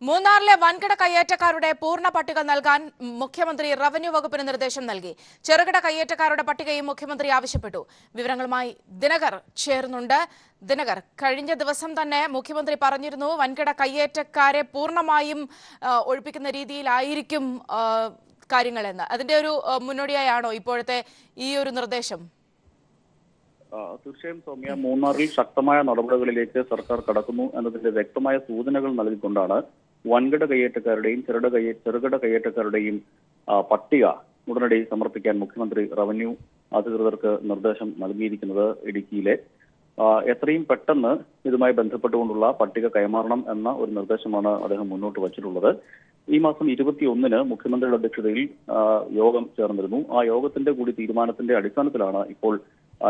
മൂന്നാറിലെ വൻകിട കയ്യേറ്റക്കാരുടെ പൂർണ്ണ പട്ടിക നൽകാൻ മുഖ്യമന്ത്രി റവന്യൂ വകുപ്പിന് നിർദ്ദേശം നൽകി. ചെറുകിട കയ്യേറ്റക്കാരുടെ പട്ടികയും മുഖ്യമന്ത്രി ആവശ്യപ്പെട്ടു. വിവരങ്ങളുമായി ദിനകർ ചേർന്നുണ്ട്. ദിനകർ, കഴിഞ്ഞ ദിവസം തന്നെ മുഖ്യമന്ത്രി പറഞ്ഞിരുന്നു വൻകിട കയ്യേറ്റക്കാരെ പൂർണ്ണമായും ഒഴിപ്പിക്കുന്ന രീതിയിലായിരിക്കും കാര്യങ്ങളെന്ന്. അതിന്റെ ഒരു മുന്നോടിയായാണോ ഇപ്പോഴത്തെ ഈ ഒരു നിർദ്ദേശം? തീർച്ചയായും സൗമ്യ, മൂന്നാറിൽ ശക്തമായ നടപടികളിലേക്ക് സർക്കാർ കടക്കുന്നു എന്നതിന്റെ വ്യക്തമായ സൂചനകൾ നൽകിക്കൊണ്ടാണ് വൻകിട കയ്യേറ്റക്കാരുടെയും ചെറുകിട കയ്യേറ്റക്കാരുടെയും പട്ടിക ഉടനടി സമർപ്പിക്കാൻ മുഖ്യമന്ത്രി റവന്യൂ അധികൃതർക്ക് നിർദ്ദേശം നൽകിയിരിക്കുന്നത്. ഇടുക്കിയിലെ എത്രയും പെട്ടെന്ന് ഇതുമായി ബന്ധപ്പെട്ടുകൊണ്ടുള്ള പട്ടിക കൈമാറണം എന്ന ഒരു നിർദ്ദേശമാണ് അദ്ദേഹം മുന്നോട്ട് വച്ചിട്ടുള്ളത്. ഈ മാസം 21-ന് മുഖ്യമന്ത്രിയുടെ അധ്യക്ഷതയിൽ യോഗം ചേർന്നിരുന്നു. ആ യോഗത്തിന്റെ കൂടി തീരുമാനത്തിന്റെ അടിസ്ഥാനത്തിലാണ് ഇപ്പോൾ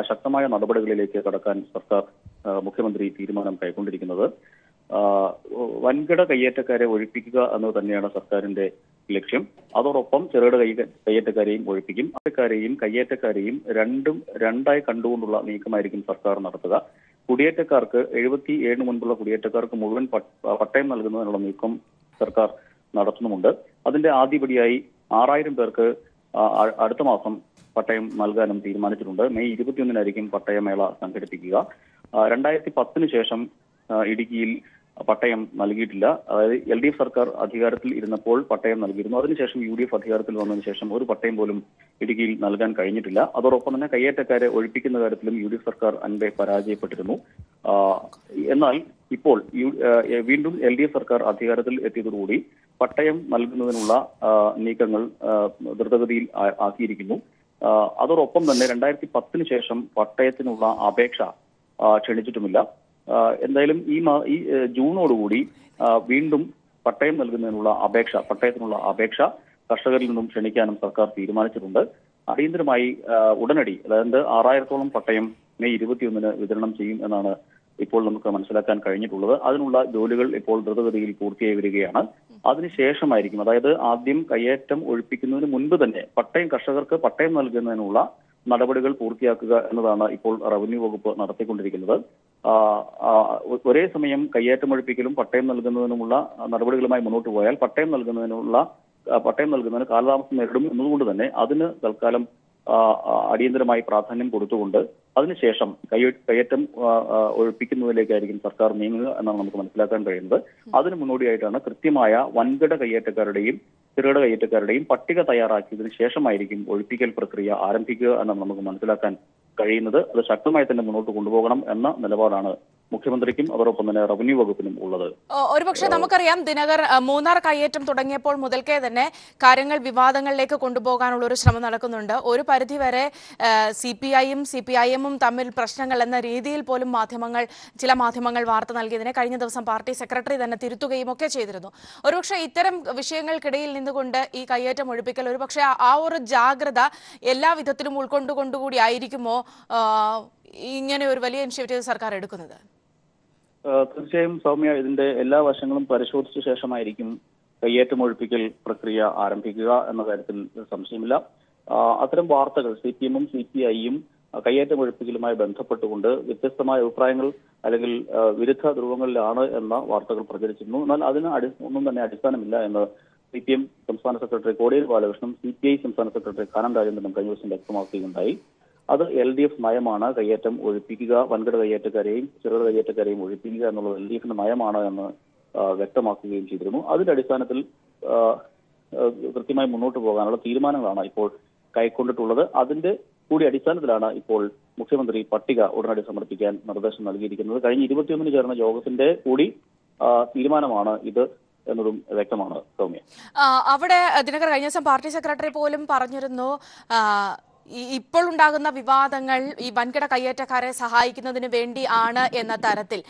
ശക്തമായ നടപടികളിലേക്ക് കടക്കാൻ സർക്കാർ മുഖ്യമന്ത്രി തീരുമാനം കൈക്കൊണ്ടിരിക്കുന്നത്. വൻകിട കയ്യേറ്റക്കാരെ ഒഴിപ്പിക്കുക എന്നത് തന്നെയാണ് സർക്കാരിന്റെ ലക്ഷ്യം. അതോടൊപ്പം ചെറുകിട കയ്യേറ്റക്കാരെയും ഒഴിപ്പിക്കും. കയ്യേറ്റക്കാരെയും രണ്ടായി കണ്ടുകൊണ്ടുള്ള നീക്കമായിരിക്കും സർക്കാർ നടത്തുക. കുടിയേറ്റക്കാർക്ക് 77 മുൻപുള്ള കുടിയേറ്റക്കാർക്ക് മുഴുവൻ പട്ടയം നൽകുന്നതിനുള്ള നീക്കം സർക്കാർ നടത്തുന്നുമുണ്ട്. അതിന്റെ ആദ്യപടിയായി 6000 പേർക്ക് അടുത്ത മാസം പട്ടയം നൽകാനും തീരുമാനിച്ചിട്ടുണ്ട്. മെയ് 21-നായിരിക്കും പട്ടയമേള സംഘടിപ്പിക്കുക. 2010-ന് ശേഷം ഇടുക്കിയിൽ പട്ടയം നൽകിയിട്ടില്ല. അതായത് LDF സർക്കാർ അധികാരത്തിൽ ഇരുന്നപ്പോൾ പട്ടയം നൽകിയിരുന്നു. അതിനുശേഷം UDF അധികാരത്തിൽ വന്നതിന് ശേഷം ഒരു പട്ടയം പോലും ഇടുക്കിയിൽ നൽകാൻ കഴിഞ്ഞിട്ടില്ല. അതോടൊപ്പം തന്നെ കയ്യേറ്റക്കാരെ ഒഴിപ്പിക്കുന്ന കാര്യത്തിലും UDF സർക്കാർ അൻപെ പരാജയപ്പെട്ടിരുന്നു. എന്നാൽ ഇപ്പോൾ വീണ്ടും LDF സർക്കാർ അധികാരത്തിൽ എത്തിയതോടുകൂടി പട്ടയം നൽകുന്നതിനുള്ള നീക്കങ്ങൾ ദ്രുതഗതിയിൽ ആക്കിയിരിക്കുന്നു. അതോടൊപ്പം തന്നെ 2010-ന് ശേഷം പട്ടയത്തിനുള്ള അപേക്ഷ ക്ഷണിച്ചിട്ടുമില്ല. എന്തായാലും ഈ ജൂണോടുകൂടി വീണ്ടും പട്ടയത്തിനുള്ള അപേക്ഷ കർഷകരിൽ നിന്നും ക്ഷണിക്കാനും സർക്കാർ തീരുമാനിച്ചിട്ടുണ്ട്. അടിയന്തരമായി ഉടനടി, അതായത് 6000-ഓളം പട്ടയം മെയ് 21-ന് വിതരണം ചെയ്യും എന്നാണ് ഇപ്പോൾ നമുക്ക് മനസ്സിലാക്കാൻ കഴിഞ്ഞിട്ടുള്ളത്. അതിനുള്ള ജോലികൾ ഇപ്പോൾ ദ്രുതഗതിയിൽ പൂർത്തിയായി വരികയാണ്. അതിനുശേഷമായിരിക്കും, അതായത് ആദ്യം കയ്യേറ്റം ഒഴിപ്പിക്കുന്നതിന് മുൻപ് തന്നെ കർഷകർക്ക് പട്ടയം നൽകുന്നതിനുള്ള നടപടികൾ പൂർത്തിയാക്കുക എന്നതാണ് ഇപ്പോൾ റവന്യൂ വകുപ്പ് നടത്തിക്കൊണ്ടിരിക്കുന്നത്. ഒരേ സമയം കയ്യേറ്റം ഒഴിപ്പിക്കലും പട്ടയം നൽകുന്നതിനുമുള്ള നടപടികളുമായി മുന്നോട്ട് പോയാൽ പട്ടയം നൽകുന്നതിന് കാലതാമസം നേരിടും എന്നതുകൊണ്ട് തന്നെ അതിന് തൽക്കാലം അടിയന്തരമായി പ്രാധാന്യം കൊടുത്തുകൊണ്ട് അതിനുശേഷം കയ്യേറ്റം ഒഴിപ്പിക്കുന്നതിലേക്കായിരിക്കും സർക്കാർ നീങ്ങുക എന്നാണ് നമുക്ക് മനസ്സിലാക്കാൻ കഴിയുന്നത്. അതിന് മുന്നോടിയായിട്ടാണ് കൃത്യമായ വൻകിട കയ്യേറ്റക്കാരുടെയും ചെറുകിട കയ്യേറ്റക്കാരുടെയും പട്ടിക തയ്യാറാക്കിയതിനു ശേഷമായിരിക്കും ഒഴിപ്പിക്കൽ പ്രക്രിയ ആരംഭിക്കുക എന്നാണ് നമുക്ക് മനസ്സിലാക്കാൻ കഴിയുന്നത്. അത് ശക്തമായി തന്നെ മുന്നോട്ട് കൊണ്ടുപോകണം എന്ന നിലപാടാണ് മുഖ്യമന്ത്രിക്കും അതോടൊപ്പം തന്നെ റവന്യൂ വകുപ്പിനും ഉള്ളത്. ഒരുപക്ഷെ നമുക്കറിയാം ദിനകർ, മൂന്നാർ കയ്യേറ്റം തുടങ്ങിയപ്പോൾ മുതൽക്കേ തന്നെ കാര്യങ്ങൾ വിവാദങ്ങളിലേക്ക് കൊണ്ടുപോകാനുള്ള ഒരു ശ്രമം നടക്കുന്നുണ്ട്. ഒരു പരിധിവരെ CPI-യും CPIM-ഉം തമ്മിൽ പ്രശ്നങ്ങൾ എന്ന രീതിയിൽ പോലും ചില മാധ്യമങ്ങൾ വാർത്ത നൽകിയതിനെ കഴിഞ്ഞ ദിവസം പാർട്ടി സെക്രട്ടറി തന്നെ തിരുത്തുകയും ഒക്കെ ചെയ്തിരുന്നു. ഒരുപക്ഷെ ഇത്തരം വിഷയങ്ങൾക്കിടയിൽ നിന്നുകൊണ്ട് ഈ കയ്യേറ്റം ഒഴിപ്പിക്കൽ ഒരുപക്ഷെ ആ ഒരു ജാഗ്രത എല്ലാ വിധത്തിലും ഉൾക്കൊണ്ടുകൂടി ആയിരിക്കുമോ ഇങ്ങനെ ഒരു വലിയ ഇനിഷ്യേറ്റീവ് സർക്കാർ എടുക്കുന്നത്? തീർച്ചയായും സൗമ്യ, ഇതിന്റെ എല്ലാ വശങ്ങളും പരിശോധിച്ച ശേഷമായിരിക്കും കയ്യേറ്റം ഒഴിപ്പിക്കൽ പ്രക്രിയ ആരംഭിക്കുക എന്ന കാര്യത്തിൽ സംശയമില്ല. അത്തരം വാർത്തകൾ CPM-ഉം CPI-യും കയ്യേറ്റം ഒഴിപ്പിക്കലുമായി ബന്ധപ്പെട്ടുകൊണ്ട് വ്യത്യസ്തമായ അഭിപ്രായങ്ങൾ അല്ലെങ്കിൽ വിരുദ്ധ ധ്രുവങ്ങളിലാണ് എന്ന വാർത്തകൾ പ്രചരിച്ചിരുന്നു. എന്നാൽ അതിന് ഒന്നും തന്നെ അടിസ്ഥാനമില്ല എന്ന് CPM സംസ്ഥാന സെക്രട്ടറി കോടിയേരി ബാലകൃഷ്ണനും CPI സംസ്ഥാന സെക്രട്ടറി കാനം രാജേന്ദ്രനും കഴിഞ്ഞ ദിവസം വ്യക്തമാക്കുകയുണ്ടായി. അത് LDF നയമാണ്. കയ്യേറ്റം ഒഴിപ്പിക്കുക, വൻകിട കയ്യേറ്റക്കാരെയും ചെറുകിട കയ്യേറ്റക്കാരെയും ഒഴിപ്പിക്കുക എന്നുള്ളത് LDF-ന്റെ നയമാണ് എന്ന് വ്യക്തമാക്കുകയും ചെയ്തിരുന്നു. അതിന്റെ അടിസ്ഥാനത്തിൽ കൃത്യമായി മുന്നോട്ട് പോകാനുള്ള തീരുമാനങ്ങളാണ് ഇപ്പോൾ കൈക്കൊണ്ടിട്ടുള്ളത്. അതിന്റെ കൂടി അടിസ്ഥാനത്തിലാണ് ഇപ്പോൾ മുഖ്യമന്ത്രി പട്ടിക ഉടനടി സമർപ്പിക്കാൻ നിർദ്ദേശം നൽകിയിരിക്കുന്നത്. കഴിഞ്ഞ 21-ന് ചേർന്ന യോഗത്തിന്റെ കൂടി തീരുമാനമാണ് ഇത് എന്നതും വ്യക്തമാണ് സൗമ്യ. അവിടെ ദിനകർ, കഴിഞ്ഞ ദിവസം പാർട്ടി സെക്രട്ടറി പോലും പറഞ്ഞിരുന്നു ഇപ്പോൾ ഉണ്ടാകുന്ന വിവാദങ്ങൾ ഈ വൻകിട കയ്യേറ്റക്കാരെ സഹായിക്കുന്നതിന് വേണ്ടി ആണ് എന്ന തരത്തിൽ.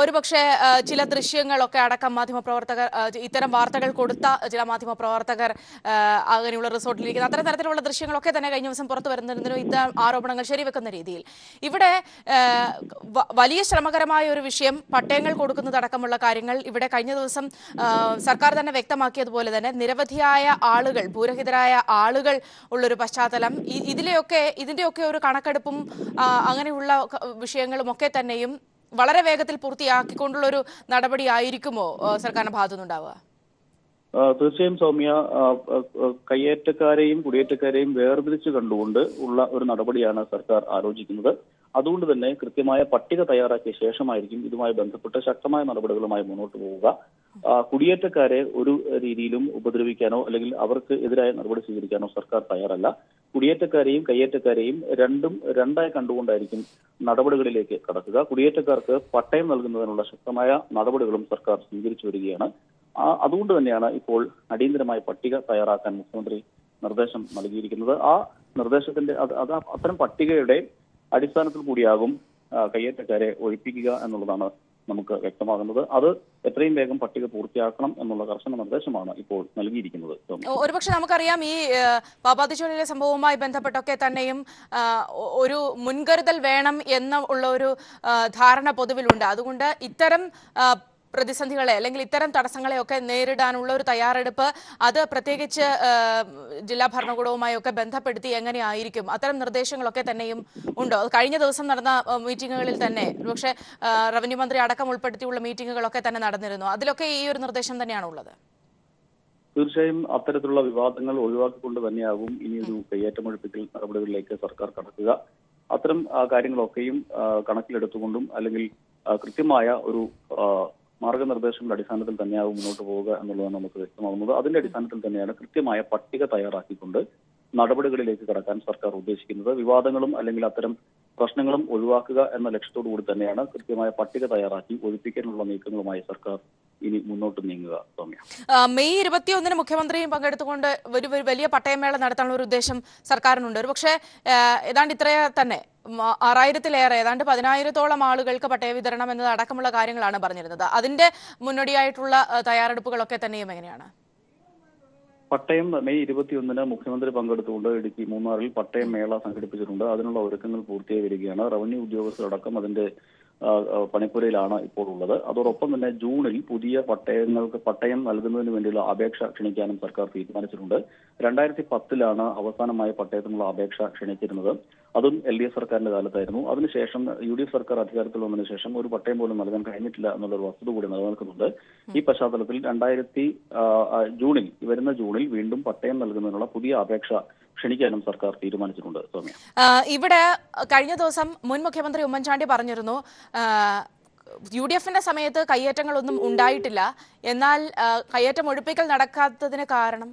ഒരുപക്ഷെ ചില ദൃശ്യങ്ങളൊക്കെ അടക്കം മാധ്യമപ്രവർത്തകർ, ഇത്തരം വാർത്തകൾ കൊടുത്ത ചില മാധ്യമപ്രവർത്തകർ അങ്ങനെയുള്ള റിസോർട്ടിലിരിക്കുന്ന അത്തരം തരത്തിലുള്ള ദൃശ്യങ്ങളൊക്കെ തന്നെ കഴിഞ്ഞ ദിവസം പുറത്തു വരുന്നതിനും ഇത്തരം ആരോപണങ്ങൾ ശരിവെക്കുന്ന രീതിയിൽ ഇവിടെ വലിയ ശ്രമകരമായ ഒരു വിഷയം പട്ടയങ്ങൾ കൊടുക്കുന്നതടക്കമുള്ള കാര്യങ്ങൾ ഇവിടെ കഴിഞ്ഞ ദിവസം സർക്കാർ തന്നെ വ്യക്തമാക്കിയതുപോലെ തന്നെ നിരവധിയായ ആളുകൾ, ഭൂരഹിതരായ ആളുകൾ ഉള്ളൊരു പശ്ചാത്തലം, ഇതിന്റെയൊക്കെ ഒരു കണക്കെടുപ്പും അങ്ങനെയുള്ള വിഷയങ്ങളും ഒക്കെ തന്നെയും വളരെ വേഗത്തിൽ പൂർത്തിയാക്കിക്കൊണ്ടുള്ള ഒരു നടപടി ആയിരിക്കുമോ സർക്കാരിന്റെ ഭാഗത്തുനിന്നുണ്ടാവുക? തീർച്ചയായും സൗമ്യ, കയ്യേറ്റക്കാരെയും കുടിയേറ്റക്കാരെയും വേർതിരിച്ച് കണ്ടുകൊണ്ട് ഉള്ള ഒരു നടപടിയാണ് സർക്കാർ ആലോചിക്കുന്നത്. അതുകൊണ്ട് തന്നെ കൃത്യമായ പട്ടിക തയ്യാറാക്കിയ ശേഷമായിരിക്കും ഇതുമായി ബന്ധപ്പെട്ട് ശക്തമായ നടപടികളുമായി മുന്നോട്ട് പോവുക. കുടിയേറ്റക്കാരെ ഒരു രീതിയിലും ഉപദ്രവിക്കാനോ അല്ലെങ്കിൽ അവർക്ക് എതിരായ നടപടി സ്വീകരിക്കാനോ സർക്കാർ തയ്യാറല്ല. കുടിയേറ്റക്കാരെയും കയ്യേറ്റക്കാരെയും രണ്ടായി കണ്ടുകൊണ്ടായിരിക്കും നടപടികളിലേക്ക് കടക്കുക. കുടിയേറ്റക്കാർക്ക് പട്ടയം നൽകുന്നതിനുള്ള ശക്തമായ നടപടികളും സർക്കാർ സ്വീകരിച്ചു വരികയാണ്. അതുകൊണ്ട് തന്നെയാണ് ഇപ്പോൾ അടിയന്തരമായ പട്ടിക തയ്യാറാക്കാൻ മുഖ്യമന്ത്രി നിർദ്ദേശം നൽകിയിരിക്കുന്നത്. ആ നിർദ്ദേശത്തിന്റെ അത്തരം പട്ടികയുടെ അടിസ്ഥാനത്തിൽ കൂടിയാകും കയ്യേറ്റക്കാരെ ഒഴിപ്പിക്കുക എന്നുള്ളതാണ് നമുക്ക് വ്യക്തമാകുന്നത്. അത് എത്രയും വേഗം പട്ടിക പൂർത്തിയാക്കണം എന്നുള്ള കർശന നിർദ്ദേശമാണ് ഇപ്പോൾ നൽകിയിരിക്കുന്നത്. ഒരുപക്ഷെ നമുക്കറിയാം, ഈ പാപ്പാത്തിച്ചോലയിലെ സംഭവവുമായി ബന്ധപ്പെട്ടൊക്കെ തന്നെയും ഒരു മുൻകരുതൽ വേണം എന്നുള്ള ഒരു ധാരണ പൊതുവിലുണ്ട്. അതുകൊണ്ട് ഇത്തരം പ്രതിസന്ധികളെ അല്ലെങ്കിൽ ഇത്തരം തടസ്സങ്ങളെയൊക്കെ നേരിടാനുള്ള ഒരു തയ്യാറെടുപ്പ് അത് പ്രത്യേകിച്ച് ജില്ലാ ഭരണകൂടവുമായി ഒക്കെ ബന്ധപ്പെടുത്തി എങ്ങനെയായിരിക്കും? അത്തരം നിർദ്ദേശങ്ങളൊക്കെ തന്നെയും ഉണ്ടോ? കഴിഞ്ഞ ദിവസം നടന്ന മീറ്റിങ്ങുകളിൽ തന്നെ പക്ഷേ റവന്യൂ മന്ത്രി അടക്കം ഉൾപ്പെടുത്തിയുള്ള മീറ്റിങ്ങുകളൊക്കെ തന്നെ നടന്നിരുന്നു. അതിലൊക്കെ ഈ ഒരു നിർദ്ദേശം തന്നെയാണ് ഉള്ളത്. തീർച്ചയായും അത്തരത്തിലുള്ള വിവാദങ്ങൾ ഒഴിവാക്കിക്കൊണ്ട് തന്നെയാകും ഇനിയൊരു കയ്യേറ്റമൊഴിപ്പിക്കൽ നടപടികളിലേക്ക് സർക്കാർ കടക്കുക. അത്തരം കാര്യങ്ങളൊക്കെയും കണക്കിലെടുത്തുകൊണ്ടും അല്ലെങ്കിൽ കൃത്യമായ ഒരു മാർഗനിർദ്ദേശങ്ങളുടെ അടിസ്ഥാനത്തിൽ തന്നെയാവും മുന്നോട്ട് പോവുക എന്നുള്ളതാണ് നമുക്ക് വ്യക്തമാകുന്നത്. അതിന്റെ അടിസ്ഥാനത്തിൽ തന്നെയാണ് കൃത്യമായ പട്ടിക തയ്യാറാക്കിക്കൊണ്ട് നടപടികളിലേക്ക് കടക്കാൻ സർക്കാർ ഉദ്ദേശിക്കുന്നത്. വിവാദങ്ങളും അല്ലെങ്കിൽ അത്തരം പ്രശ്നങ്ങളും ഒഴിവാക്കുക എന്ന ലക്ഷ്യത്തോടു കൂടി തന്നെയാണ് കൃത്യമായ പട്ടിക തയ്യാറാക്കി ഒഴിപ്പിക്കാനുള്ള നീക്കങ്ങളുമായി സർക്കാർ ഇനി മുന്നോട്ട് നീങ്ങുക. സൗമ്യ, മെയ് 21 മുഖ്യമന്ത്രിയും പങ്കെടുത്തുകൊണ്ട് ഒരു വലിയ പട്ടയമേള നടത്താനുള്ള ഒരു ഉദ്ദേശം സർക്കാരിനുണ്ട്. ഒരു പക്ഷേ ഏതാണ്ട് ഇത്രയേ തന്നെ 6000-ലേറെ ഏതാണ്ട് 10,000-ഓളം ആളുകൾക്ക് പട്ടയ വിതരണം എന്നത് അടക്കമുള്ള കാര്യങ്ങളാണ് പറഞ്ഞിരുന്നത്. അതിന്റെ മുന്നോടിയായിട്ടുള്ള തയ്യാറെടുപ്പുകളൊക്കെ തന്നെയും എങ്ങനെയാണ്? പട്ടയം മെയ് 21 മുഖ്യമന്ത്രി പങ്കെടുത്തുകൊണ്ട് ഇടുക്കി മൂന്നാറിൽ പട്ടയം മേള സംഘടിപ്പിച്ചിട്ടുണ്ട്. അതിനുള്ള ഒരുക്കങ്ങൾ പൂർത്തിയായി വരികയാണ്. റവന്യൂ ഉദ്യോഗസ്ഥരടക്കം അതിന്റെ പണിപ്പുരയിലാണ് ഇപ്പോൾ ഉള്ളത്. അതോടൊപ്പം തന്നെ ജൂണിൽ പുതിയ പട്ടയം നൽകുന്നതിന് വേണ്ടിയുള്ള അപേക്ഷ ക്ഷണിക്കാനും സർക്കാർ തീരുമാനിച്ചിട്ടുണ്ട്. 2010 അവസാനമായി പട്ടയത്തിനുള്ള അപേക്ഷ ക്ഷണിച്ചിരുന്നത്. അതും LDF സർക്കാരിന്റെ കാലത്തായിരുന്നു. അതിനുശേഷം UDF സർക്കാർ അധികാരത്തിൽ വന്നതിന് ശേഷം ഒരു പട്ടയം പോലും നൽകാൻ കഴിഞ്ഞിട്ടില്ല എന്നുള്ളൊരു വസ്തുത കൂടി നിലനിൽക്കുന്നുണ്ട്. ഈ പശ്ചാത്തലത്തിൽ വരുന്ന ജൂണിൽ വീണ്ടും പട്ടയം നൽകുന്നതിനുള്ള പുതിയ അപേക്ഷ ക്ഷണിക്കാനും സർക്കാർ തീരുമാനിച്ചിട്ടുണ്ട്. സൗമ്യ, ഇവിടെ കഴിഞ്ഞ ദിവസം മുൻ മുഖ്യമന്ത്രി ഉമ്മൻചാണ്ടി പറഞ്ഞിരുന്നു, UDFന്റെ സമയത്ത് കയ്യേറ്റങ്ങളൊന്നും ഉണ്ടായിട്ടില്ല, എന്നാൽ കയ്യേറ്റം ഒഴിപ്പിക്കൽ നടക്കാത്തതിന് കാരണം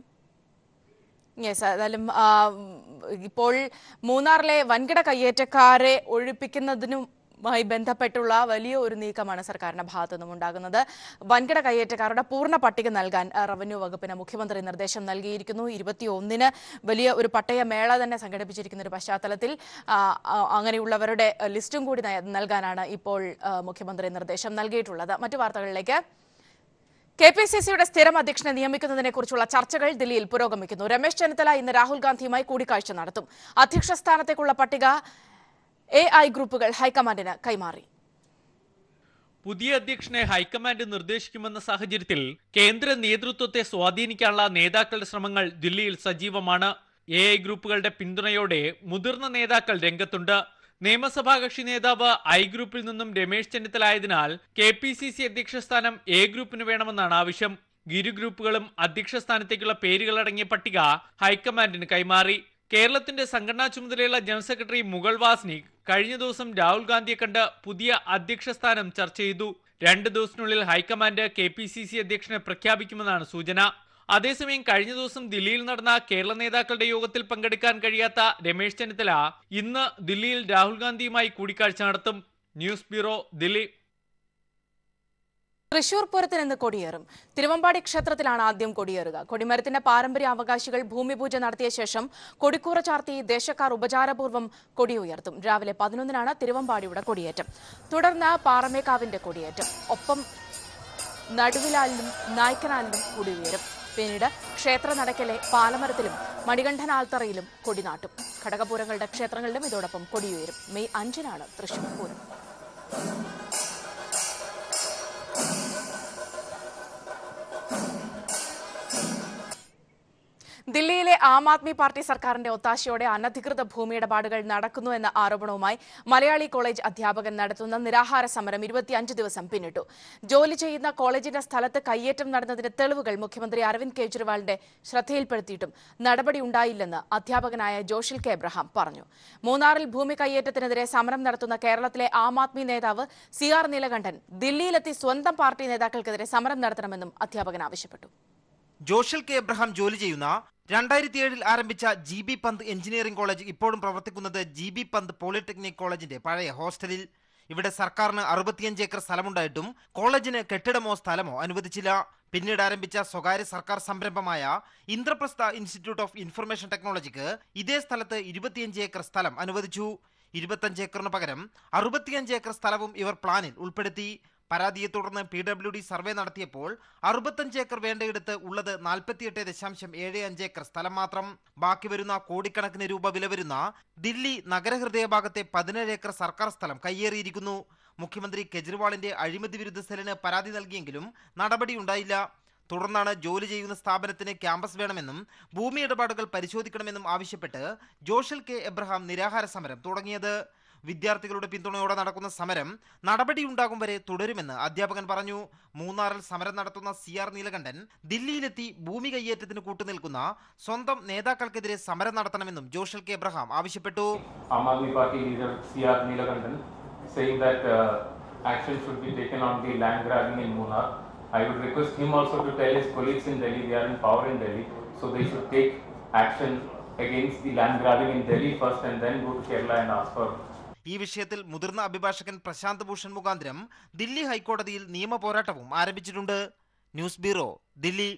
ഏതായാലും ഇപ്പോൾ മൂന്നാറിലെ വൻകിട കയ്യേറ്റക്കാരെ ഒഴിപ്പിക്കുന്നതിനുമായി ബന്ധപ്പെട്ടുള്ള വലിയ ഒരു നീക്കമാണ് സർക്കാരിന്റെ ഭാഗത്തു നിന്നും ഉണ്ടാകുന്നത്. വൻകിട കയ്യേറ്റക്കാരുടെ പൂർണ്ണ പട്ടിക നൽകാൻ റവന്യൂ വകുപ്പിന് മുഖ്യമന്ത്രി നിർദ്ദേശം നൽകിയിരിക്കുന്നു. 21 വലിയ ഒരു പട്ടയമേള തന്നെ സംഘടിപ്പിച്ചിരിക്കുന്ന ഒരു പശ്ചാത്തലത്തിൽ അങ്ങനെയുള്ളവരുടെ ലിസ്റ്റും കൂടി നൽകാനാണ് ഇപ്പോൾ മുഖ്യമന്ത്രി നിർദ്ദേശം നൽകിയിട്ടുള്ളത്. മറ്റു വാർത്തകളിലേക്ക്. KPCCയുടെ സ്ഥിരം അധ്യക്ഷനെ നിയമിക്കുന്നതിനെ കുറിച്ചുള്ള ചർച്ചകൾ ദില്ലിയിൽ പുരോഗമിക്കുന്നു. രമേശ് ചെന്നിത്തല ഇന്ന് രാഹുൽ ഗാന്ധിയുമായി കൂടിക്കാഴ്ച നടത്തും. അധ്യക്ഷ സ്ഥാനത്തേക്കുള്ള പട്ടിക AI ഗ്രൂപ്പുകൾ ഹൈക്കമാൻഡിന് കൈമാറി. പുതിയ അധ്യക്ഷനെ ഹൈക്കമാൻഡ് നിർദ്ദേശിക്കുമെന്ന സാഹചര്യത്തിൽ കേന്ദ്ര നേതൃത്വത്തെ സ്വാധീനിക്കാനുള്ള നേതാക്കളുടെ ശ്രമങ്ങൾ ദില്ലിയിൽ സജീവമാണ്. AI ഗ്രൂപ്പുകളുടെ പിന്തുണയോടെ മുതിർന്ന നേതാക്കൾ രംഗത്തുണ്ട്. നിയമസഭാ കക്ഷി നേതാവ് I ഗ്രൂപ്പിൽ നിന്നും രമേശ് ചെന്നിത്തല ആയതിനാൽ KPCC അധ്യക്ഷ സ്ഥാനം A ഗ്രൂപ്പിന് വേണമെന്നാണ് ആവശ്യം. ഇരു ഗ്രൂപ്പുകളും അധ്യക്ഷ സ്ഥാനത്തേക്കുള്ള പേരുകളടങ്ങിയ പട്ടിക ഹൈക്കമാൻഡിന് കൈമാറി. കേരളത്തിന്റെ സംഘടനാ ചുമതലയുള്ള ജനറൽ സെക്രട്ടറി മുഗൾ വാസ്നിക് കഴിഞ്ഞ ദിവസം രാഹുൽ ഗാന്ധിയെ കണ്ട് പുതിയ അധ്യക്ഷ സ്ഥാനം ചർച്ച ചെയ്തു. 2 ദിവസത്തിനുള്ളിൽ ഹൈക്കമാൻഡ് KPCC അധ്യക്ഷനെ പ്രഖ്യാപിക്കുമെന്നാണ് സൂചന. അതേസമയം കഴിഞ്ഞ ദിവസം ദില്ലിയിൽ നടന്ന കേരള നേതാക്കളുടെ യോഗത്തിൽ പങ്കെടുക്കാൻ കഴിയാത്ത രമേശ് ചെന്നിത്തല ഇന്ന് ദില്ലിയിൽ രാഹുൽ ഗാന്ധിയുമായി കൂടിക്കാഴ്ച നടത്തും. News bureau, Delhi. തൃശൂർ പൂരത്തിന് ഇന്ന് കൊടിയേറും. തിരുവമ്പാടി ക്ഷേത്രത്തിലാണ് ആദ്യം കൊടിയേറുക. കൊടിമരത്തിന്റെ പാരമ്പര്യ അവകാശികൾ ഭൂമിപൂജ നടത്തിയ ശേഷം കൊടിക്കൂറ ചാർത്തി ദേശക്കാർ ഉപചാരപൂർവ്വം കൊടിയുയർത്തും. രാവിലെ 11-നാണ് തിരുവമ്പാടിയുടെ കൊടിയേറ്റം. തുടർന്ന് പാറമേക്കാവിന്റെ കൊടിയേറ്റം. ഒപ്പം നടുവിലാലിലും നായ്ക്കനാലിലും കൊടിയുയരും. പിന്നീട് ക്ഷേത്ര നടക്കലെ പാലമരത്തിലും മണികണ്ഠൻ ആൽത്തറയിലും കൊടിനാട്ടും. ഘടകപൂരങ്ങളുടെ ക്ഷേത്രങ്ങളിലും ഇതോടൊപ്പം കൊടിയുയരും. മെയ് 5-നാണ് തൃശൂർ പൂരം. ദില്ലിയിലെ ആം ആദ്മി പാർട്ടി സർക്കാരിന്റെ ഒത്താശയോടെ അനധികൃത ഭൂമി ഇടപാടുകൾ നടക്കുന്നു എന്ന ആരോപണവുമായി മലയാളി കോളേജ് അധ്യാപകൻ നടത്തുന്ന നിരാഹാര സമരം 25 ദിവസം പിന്നിട്ടു. ജോലി ചെയ്യുന്ന കോളേജിന്റെ സ്ഥലത്ത് കയ്യേറ്റം നടന്നതിന്റെ തെളിവുകൾ മുഖ്യമന്ത്രി അരവിന്ദ് കെജ്രിവാളിന്റെ ശ്രദ്ധയിൽപ്പെടുത്തിയിട്ടും നടപടി ഉണ്ടായില്ലെന്ന് അധ്യാപകനായ ജോഷിൽ കെ എബ്രഹാം പറഞ്ഞു. മൂന്നാറിൽ ഭൂമി കയ്യേറ്റത്തിനെതിരെ സമരം നടത്തുന്ന കേരളത്തിലെ ആം ആദ്മി നേതാവ് CR നീലകണ്ഠൻ ദില്ലിയിലെത്തി സ്വന്തം പാർട്ടി നേതാക്കൾക്കെതിരെ സമരം നടത്തണമെന്നും അധ്യാപകൻ ആവശ്യപ്പെട്ടു. ജോഷിൽ കെ എബ്രഹാം ജോലി ചെയ്യുന്ന 2007 ആരംഭിച്ച GB പന്ത് എഞ്ചിനീയറിംഗ് കോളേജ് ഇപ്പോഴും പ്രവർത്തിക്കുന്നത് GB പന്ത് പോളിടെക്നിക് കോളേജിന്റെ പഴയ ഹോസ്റ്റലിൽ. ഇവിടെ സർക്കാരിന് 65 ഏക്കർ സ്ഥലമുണ്ടായിട്ടും കോളേജിന് കെട്ടിടമോ സ്ഥലമോ അനുവദിച്ചില്ല. പിന്നീട് ആരംഭിച്ച സ്വകാര്യ സർക്കാർ സംരംഭമായ ഇന്ദ്രപ്രസ്ഥ ഇൻസ്റ്റിറ്റ്യൂട്ട് ഓഫ് ഇൻഫർമേഷൻ ടെക്നോളജിക്ക് ഇതേ സ്ഥലത്ത് 25 ഏക്കർ സ്ഥലം അനുവദിച്ചു. 25 ഏക്കറിന് പകരം 65 ഏക്കർ സ്ഥലവും ഇവർ പ്ലാനിൽ ഉൾപ്പെടുത്തി. പരാതിയെ തുടർന്ന് PWD സർവേ നടത്തിയപ്പോൾ 65 ഏക്കർ വേണ്ടയിടത്ത് ഉള്ളത് 48.75 ഏക്കർ സ്ഥലം മാത്രം. ബാക്കി വരുന്ന കോടിക്കണക്കിന് രൂപ വില വരുന്ന ദില്ലി നഗരഹൃദയ ഭാഗത്തെ 17 ഏക്കർ സർക്കാർ സ്ഥലം കയ്യേറിയിരിക്കുന്നു. മുഖ്യമന്ത്രി കെജ്രിവാളിന്റെ അഴിമതി വിരുദ്ധ സെല്ലിന് പരാതി നൽകിയെങ്കിലും നടപടിയുണ്ടായില്ല. തുടർന്നാണ് ജോലി ചെയ്യുന്ന സ്ഥാപനത്തിന് ക്യാമ്പസ് വേണമെന്നും ഭൂമി ഇടപാടുകൾ പരിശോധിക്കണമെന്നും ആവശ്യപ്പെട്ട് ജോഷിൽ കെ എബ്രഹാം നിരാഹാര സമരം തുടങ്ങിയത്. വിദ്യാർത്ഥികളുടെ പിന്തുണയോടെ നടക്കുന്ന സമരം നടപടിയുണ്ടാകും വരെ തുടരുമെന്ന് അധ്യാപകൻ പറഞ്ഞു. മൂന്നാറിൽ സമരം നടത്തുന്ന CR നീലകണ്ഠൻ ദില്ലിയിലെത്തി ഭൂമി കയ്യേറ്റത്തിന് കൂട്ടുനിൽക്കുന്ന സ്വന്തം നേതാക്കൾക്കെതിരെ സമരം നടത്തണമെന്നും ജോഷിൽ കെ എബ്രഹാം ആവശ്യപ്പെട്ടു. Aam Aadmi party leader CR Neelakandan saying that action should be taken on the land grabbing in Munnar. I would request him also to tell his colleagues in Delhi, they are in power in Delhi, so they should take action against the land grabbing in Delhi first and then go to Kerala and ask for. ഈ വിഷയത്തിൽ മുതിർന്ന അഭിഭാഷകൻ പ്രശാന്ത് ഭൂഷൺ മുഖാന്തരം ദില്ലി ഹൈക്കോടതിയിൽ നിയമ പോരാട്ടവും ആരംഭിച്ചിട്ടുണ്ട്. News bureau, Delhi.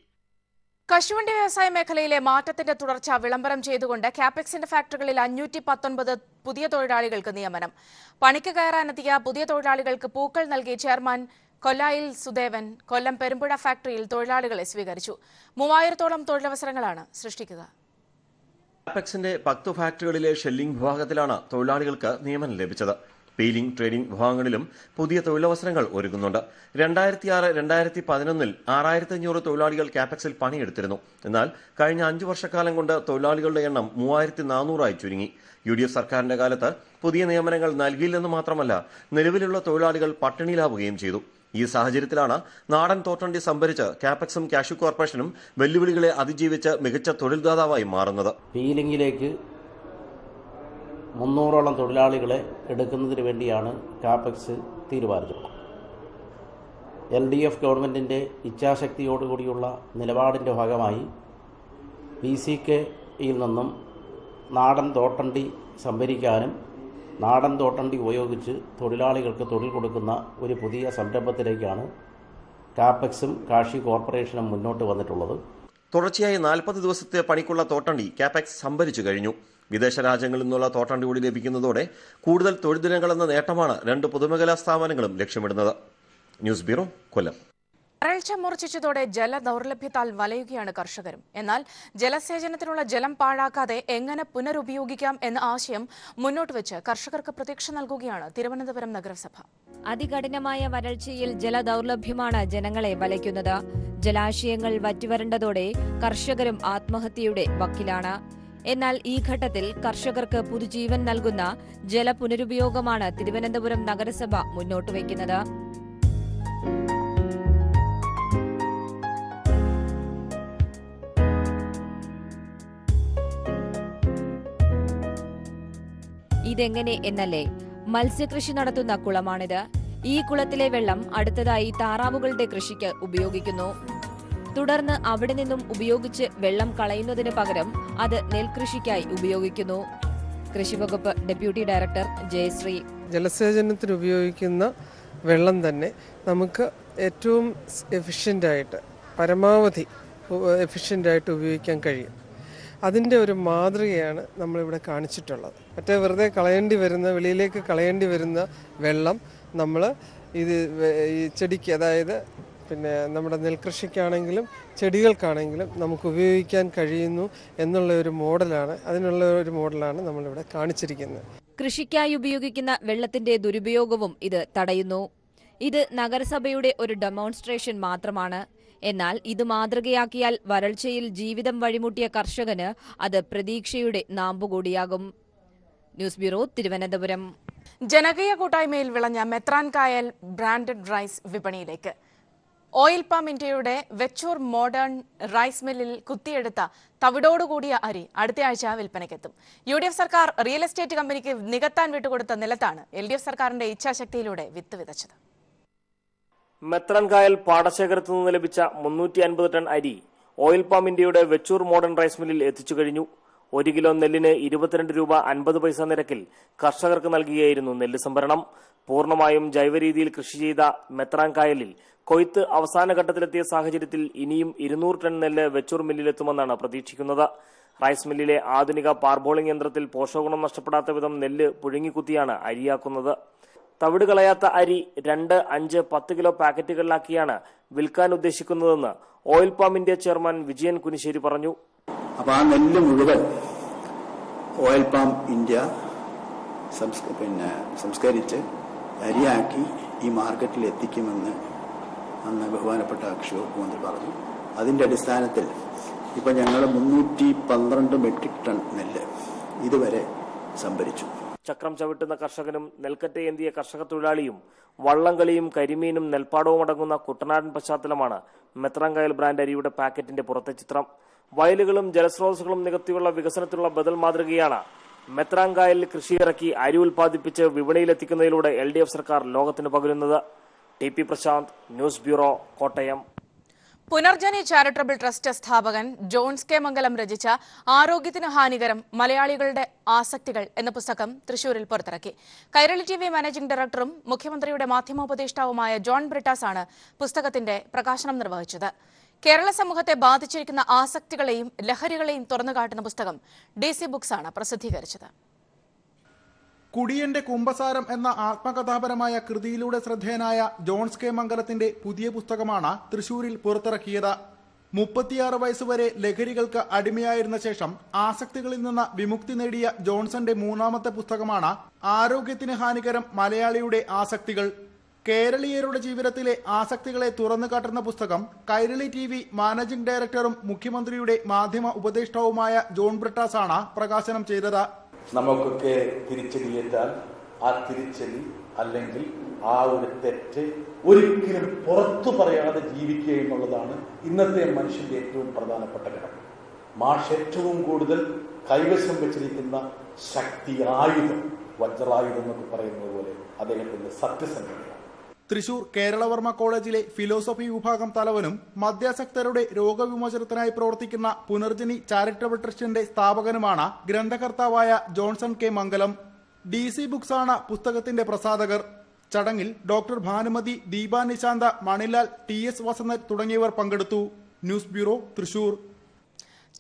കശുവണ്ടി വ്യവസായ മേഖലയിലെ മാറ്റത്തിന്റെ തുടർച്ച വിളംബരം ചെയ്തുകൊണ്ട് കാപെക്സിന്റെ ഫാക്ടറികളിൽ 519 പുതിയ തൊഴിലാളികൾക്ക് നിയമനം. പണിക്ക് കയറാനെത്തിയ പുതിയ തൊഴിലാളികൾക്ക് പൂക്കൾ നൽകി ചെയർമാൻ കൊല്ലായിൽ സുദേവൻ കൊല്ലം പെരുമ്പുഴ ഫാക്ടറിയിൽ തൊഴിലാളികളെ സ്വീകരിച്ചു. 3000-ഓളം തൊഴിലവസരങ്ങളാണ് സൃഷ്ടിക്കുക. കാപെക്സിന്റെ 10 ഫാക്ടറികളിലെ ഷെല്ലിംഗ് വിഭാഗത്തിലാണ് തൊഴിലാളികൾക്ക് നിയമനം ലഭിച്ചത്. പീലിംഗ്, ട്രേഡിംഗ് വിഭാഗങ്ങളിലും പുതിയ തൊഴിലവസരങ്ങൾ ഒരുങ്ങുന്നുണ്ട്. 2006-2011 6500 തൊഴിലാളികൾ കാപെക്സിൽ പണിയെടുത്തിരുന്നു. എന്നാൽ കഴിഞ്ഞ 5 വർഷക്കാലം കൊണ്ട് തൊഴിലാളികളുടെ എണ്ണം 3400 ചുരുങ്ങി. UDF സർക്കാരിന്റെ കാലത്ത് പുതിയ നിയമനങ്ങൾ നൽകിയില്ലെന്ന് മാത്രമല്ല, നിലവിലുള്ള തൊഴിലാളികൾ പട്ടിണിയിലാവുകയും ചെയ്തു. ഈ സാഹചര്യത്തിലാണ് നാടൻ തോട്ടണ്ടി സംഭരിച്ച് കാപെക്സും കാഷ്യൂ കോർപ്പറേഷനും വെല്ലുവിളികളെ അതിജീവിച്ച് മികച്ച തൊഴിൽദാതാവായി മാറുന്നത്. പീലിംഗിലേക്ക് 300ഓളം തൊഴിലാളികളെ എടുക്കുന്നതിന് വേണ്ടിയാണ് കാപെക്സ് തീരുമാനിച്ചത്. LDF ഗവൺമെൻറ്റിൻ്റെ ഇച്ഛാശക്തിയോടുകൂടിയുള്ള നിലപാടിൻ്റെ ഭാഗമായി PCKയിൽ നിന്നും നാടൻ തോട്ടണ്ടി സംഭരിക്കാനും നാടൻ തോട്ടണ്ടി ഉപയോഗിച്ച് തൊഴിലാളികൾക്ക് തൊഴിൽ കൊടുക്കുന്ന ഒരു പുതിയ സംരംഭത്തിലേക്കാണ് കാപെക്സും കാഷ്യൂ കോർപ്പറേഷനും മുന്നോട്ട് വന്നിട്ടുള്ളത്. തുടർച്ചയായി 40 ദിവസത്തെ പണിക്കുള്ള തോട്ടണ്ടി കാപെക്സ് സംഭരിച്ചു കഴിഞ്ഞു. വിദേശ രാജ്യങ്ങളിൽ നിന്നുള്ള തോട്ടണ്ടി കൂടി ലഭിക്കുന്നതോടെ കൂടുതൽ തൊഴിൽ ദിനങ്ങളെന്ന നേട്ടമാണ് 2 പൊതുമേഖലാ സ്ഥാപനങ്ങളും ലക്ഷ്യമിടുന്നത്. ന്യൂസ് ബ്യൂറോ, കൊല്ലം. വരൾച്ച മൂർച്ഛിച്ചതോടെ ജല ദൗർലഭ്യത്താൽ വലയുകയാണ് കർഷകരും. എന്നാൽ ജലസേചനത്തിനുള്ള ജലം പാഴാക്കാതെ എങ്ങനെ പുനരുപയോഗിക്കാം എന്ന ആശയം മുന്നോട്ട് വെച്ച് കർഷകർക്ക് പ്രതീക്ഷ നൽകുകയാണ് തിരുവനന്തപുരം നഗരസഭ. അതികഠിനമായ വരൾച്ചയിൽ ജലദൗർലഭ്യമാണ് ജനങ്ങളെ വലയ്ക്കുന്നത്. ജലാശയങ്ങൾ വറ്റിവരണ്ടതോടെ കർഷകരും ആത്മഹത്യയുടെ വക്കിലാണ്. എന്നാൽ ഈ ഘട്ടത്തിൽ കർഷകർക്ക് പുതുജീവൻ നൽകുന്ന ജല പുനരുപയോഗമാണ് തിരുവനന്തപുരം നഗരസഭ മുന്നോട്ട് വയ്ക്കുന്നത്. ഇതെങ്ങനെ എന്നല്ലേ? മത്സ്യകൃഷി നടത്തുന്ന കുളമാണിത്. ഈ കുളത്തിലെ വെള്ളം അടുത്തതായി താറാവുകളുടെ കൃഷിക്ക് ഉപയോഗിക്കുന്നു. തുടർന്ന് അവിടെ നിന്നും ഉപയോഗിച്ച് വെള്ളം കളയുന്നതിന് പകരം അത് നെൽകൃഷിക്കായി ഉപയോഗിക്കുന്നു. കൃഷിവകുപ്പ് ഡെപ്യൂട്ടി ഡയറക്ടർ ജയശ്രീ, ജലസേചനത്തിന് ഉപയോഗിക്കുന്ന വെള്ളം തന്നെ നമുക്ക് ഏറ്റവും എഫിഷ്യൻ്റായിട്ട്, പരമാവധി എഫിഷ്യൻ്റായിട്ട് ഉപയോഗിക്കാൻ കഴിയും. അതിൻ്റെ ഒരു മാതൃകയാണ് നമ്മളിവിടെ കാണിച്ചിട്ടുള്ളത്. മറ്റേ വെറുതെ വെളിയിലേക്ക് കളയേണ്ടി വരുന്ന വെള്ളം നമ്മൾ ഈ ചെടിക്ക്, അതായത് പിന്നെ നമ്മുടെ നെൽകൃഷിക്കാണെങ്കിലും ചെടികൾക്കാണെങ്കിലും നമുക്ക് ഉപയോഗിക്കാൻ കഴിയുന്നു അതിനുള്ള ഒരു മോഡലാണ് നമ്മളിവിടെ കാണിച്ചിരിക്കുന്നത്. കൃഷിക്കായി ഉപയോഗിക്കുന്ന വെള്ളത്തിന്റെ ദുരുപയോഗവും ഇത് തടയുന്നു. ഇത് നഗരസഭയുടെ ഒരു ഡെമോൺസ്ട്രേഷൻ മാത്രമാണ്. എന്നാൽ ഇത് മാതൃകയാക്കിയാൽ വരൾച്ചയിൽ ജീവിതം വഴിമുട്ടിയ കർഷകന് അത് പ്രതീക്ഷയുടെ നാമ്പുകൂടിയാകും. News bureau, Thiruvananthapuram. ജനകീയ കൂട്ടായ്മയിൽ വിളഞ്ഞ മെത്രാൻ കായൽ ബ്രാൻഡഡ് റൈസ് വിപണിയിലേക്ക്. ഓയിൽ പാം ഇന്ത്യയുടെ വെച്ചൂർ മോഡേൺ റൈസ് മില്ലിൽ കുത്തിയെടുത്ത തവിടോടുകൂടിയ അരി അടുത്തയാഴ്ച വിൽപ്പനയ്ക്കെത്തും. UDF സർക്കാർ റിയൽ എസ്റ്റേറ്റ് കമ്പനിക്ക് നികത്താൻ വിട്ടുകൊടുത്ത നിലത്താണ് LDF സർക്കാരിന്റെ ഇച്ഛാശക്തിയിലൂടെ വിത്ത് വിതച്ചത്. മെത്രാൻ കായൽ പാടശേഖരത്തു നിന്ന് ലഭിച്ച 350 ടൺ അരി ഓയിൽ പാം ഇന്ത്യയുടെ വെച്ചൂർ മോഡേൺ റൈസ് മില്ലിൽ എത്തിച്ചു കഴിഞ്ഞു. 1 കിലോ നെല്ലിന് 22 രൂപ 50 പൈസ നിരക്കിൽ കർഷകർക്ക് നൽകുകയായിരുന്നു നെല്ല് സംഭരണം. പൂർണ്ണമായും ജൈവരീതിയിൽ കൃഷി ചെയ്ത മെത്രാൻ കായലിൽ കൊയ്ത്ത് അവസാന ഘട്ടത്തിലെത്തിയ സാഹചര്യത്തിൽ ഇനിയും 200 ടൺ നെല്ല് വെച്ചൂർ മില്ലിലെത്തുമെന്നാണ് പ്രതീക്ഷിക്കുന്നത്. റൈസ് മില്ലിലെ ആധുനിക പാർബോളിംഗ് യന്ത്രത്തിൽ പോഷകഗുണം നഷ്ടപ്പെടാത്ത വിധം നെല്ല് പുഴുങ്ങിക്കുത്തിയാണ് അരിയാക്കുന്നത്. തവിട് കളയാത്ത അരി 2, 5, 10 കിലോ പാക്കറ്റുകളിലാക്കിയാണ് വിൽക്കാൻ ഉദ്ദേശിക്കുന്നതെന്ന് oil palm India chairman Vijayan Kunissery പറഞ്ഞു. അപ്പോൾ ആ നെല്ല് മുഴുവൻ ഓയിൽ പാം ഇന്ത്യ സംസ്കരിച്ച് അരിയാക്കി ഈ മാർക്കറ്റിൽ എത്തിക്കുമെന്ന് അന്ന് ബഹുമാനപ്പെട്ട കൃഷി വകുപ്പ് മന്ത്രി പറഞ്ഞു. അതിന്റെ അടിസ്ഥാനത്തിൽ ഇപ്പം ഞങ്ങൾ 312 മെട്രിക് ടൺ നെല്ല് ഇതുവരെ സംഭരിച്ചു. ചക്രം ചവിട്ടുന്ന കർഷകനും നെൽക്കറ്റയേന്തിയ കർഷക തൊഴിലാളിയും വള്ളംകളിയും കരിമീനും നെൽപ്പാടവും അടങ്ങുന്ന കുട്ടനാടൻ പശ്ചാത്തലമാണ് മെത്രാൻ കായൽ ബ്രാൻഡ് അരിയുടെ പാക്കറ്റിന്റെ പുറത്തെ ചിത്രം. വയലുകളും ജലസ്രോതസ്സുകളും നികത്തിയുള്ള വികസനത്തിലുള്ള ബദൽ മാതൃകയാണ് മെത്രാൻ കായലിൽ കൃഷിയിറക്കി അരി ഉൽപ്പാദിപ്പിച്ച് വിപണിയിലെത്തിക്കുന്നതിലൂടെ LDF സർക്കാർ ലോകത്തിന് പകരുന്നത്. TP Prashanth, news bureau, Kottayam. Punarjani charitable trust സ്ഥാപകൻ ജോൺസ് കെ മംഗലം രചിച്ച ആരോഗ്യത്തിന് ഹാനികരം മലയാളികളുടെ ആസക്തികൾ എന്ന പുസ്തകം തൃശൂരിൽ പുറത്തിറക്കി. കൈരളി TV മാനേജിംഗ് ഡയറക്ടറും മുഖ്യമന്ത്രിയുടെ മാധ്യമോപദേഷ്ടാവുമായ ജോൺ ബ്രിട്ടാസ് ആണ് പുസ്തകത്തിന്റെ പ്രകാശനം നിർവഹിച്ചത്. കേരള സമൂഹത്തെ ബാധിച്ചിരിക്കുന്ന ആസക്തികളെയും ലഹരികളെയും തുറന്നുകാട്ടുന്ന പുസ്തകം DC ബുക്സ് ആണ് പ്രസിദ്ധീകരിച്ചത്. കുടിയന്റെ കുംഭസാരം എന്ന ആത്മകഥാപരമായ കൃതിയിലൂടെ ശ്രദ്ധേയനായ ജോൺസ് കെ മംഗലത്തിന്റെ പുതിയ പുസ്തകമാണ് തൃശൂരിൽ പുറത്തിറക്കിയത്. 36 വയസ്സുവരെ ലഹരികൾക്ക് അടിമയായിരുന്ന ശേഷം ആസക്തികളിൽ നിന്ന് വിമുക്തി നേടിയ ജോൺസന്റെ 3ാമത്തെ പുസ്തകമാണ് ആരോഗ്യത്തിന് ഹാനികരം മലയാളിയുടെ ആസക്തികൾ. കേരളീയരുടെ ജീവിതത്തിലെ ആസക്തികളെ തുറന്നു കാട്ടുന്ന പുസ്തകം കൈരളി TV മാനേജിംഗ് ഡയറക്ടറും മുഖ്യമന്ത്രിയുടെ മാധ്യമ ഉപദേഷ്ടാവുമായ ജോൺ ബ്രിട്ടാസ് ആണ് പ്രകാശനം ചെയ്തത്. നമുക്കൊക്കെ തിരിച്ചടിയേറ്റാൽ ആ തിരിച്ചടി അല്ലെങ്കിൽ ആ ഒരു തെറ്റ് ഒരിക്കലും പുറത്തു പറയാതെ ജീവിക്കുക എന്നുള്ളതാണ് ഇന്നത്തെ മനുഷ്യന്റെ ഏറ്റവും പ്രധാനപ്പെട്ട ഘടകം. മാഷ് ഏറ്റവും കൂടുതൽ കൈവശം വെച്ചിരിക്കുന്ന ശക്തി ആയുധം, വജ്രായുധം എന്നൊക്കെ പറയുന്നത് പോലെ അദ്ദേഹത്തിന്റെ സത്യസന്ധതയാണ്. തൃശൂർ കേരളവർമ്മ കോളേജിലെ ഫിലോസഫി വിഭാഗം തലവനും മദ്യാസക്തരുടെ രോഗവിമോചനത്തിനായി പ്രവർത്തിക്കുന്ന പുനർജനി ചാരിറ്റബിൾ ട്രസ്റ്റിന്റെ സ്ഥാപകനുമാണ് ഗ്രന്ഥകർത്താവായ Johnson K Mangalam. DC books ആണ് പുസ്തകത്തിന്റെ പ്രസാധകർ. ചടങ്ങിൽ ഡോക്ടർ ഭാനുമതി, ദീപ നിശാന്ത, മണിലാൽ, TS വസന്തൻ തുടങ്ങിയവർ പങ്കെടുത്തു. News bureau, Thrissur.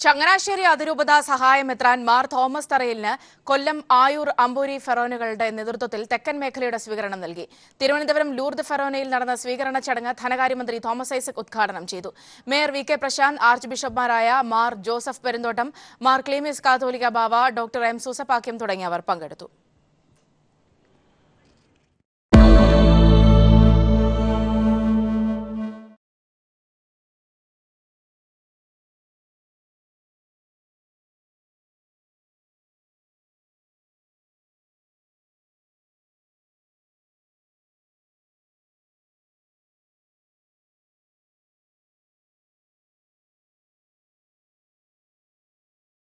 ചങ്ങനാശ്ശേരി അതിരൂപത സഹായമെത്രാൻ മാർ തോമസ് തറയിലിന് കൊല്ലം, ആയൂർ, അമ്പൂരി ഫെറോനുകളുടെ നേതൃത്വത്തിൽ തെക്കൻ മേഖലയുടെ സ്വീകരണം നൽകി. തിരുവനന്തപുരം ലൂർദ് ഫെറോനയിൽ നടന്ന സ്വീകരണ ചടങ്ങ് ധനകാര്യമന്ത്രി തോമസ് ഐസക് ഉദ്ഘാടനം ചെയ്തു. മേയർ VK പ്രശാന്ത്, ആർച്ച് ബിഷപ്പ്മാരായ മാർ ജോസഫ് പെരുന്തോട്ടം, മാർ ക്ലീമിസ് കാത്തോലിക്ക ബാവ, ഡോക്ടർ M. സൂസപാക്യം തുടങ്ങിയവർ പങ്കെടുത്തു.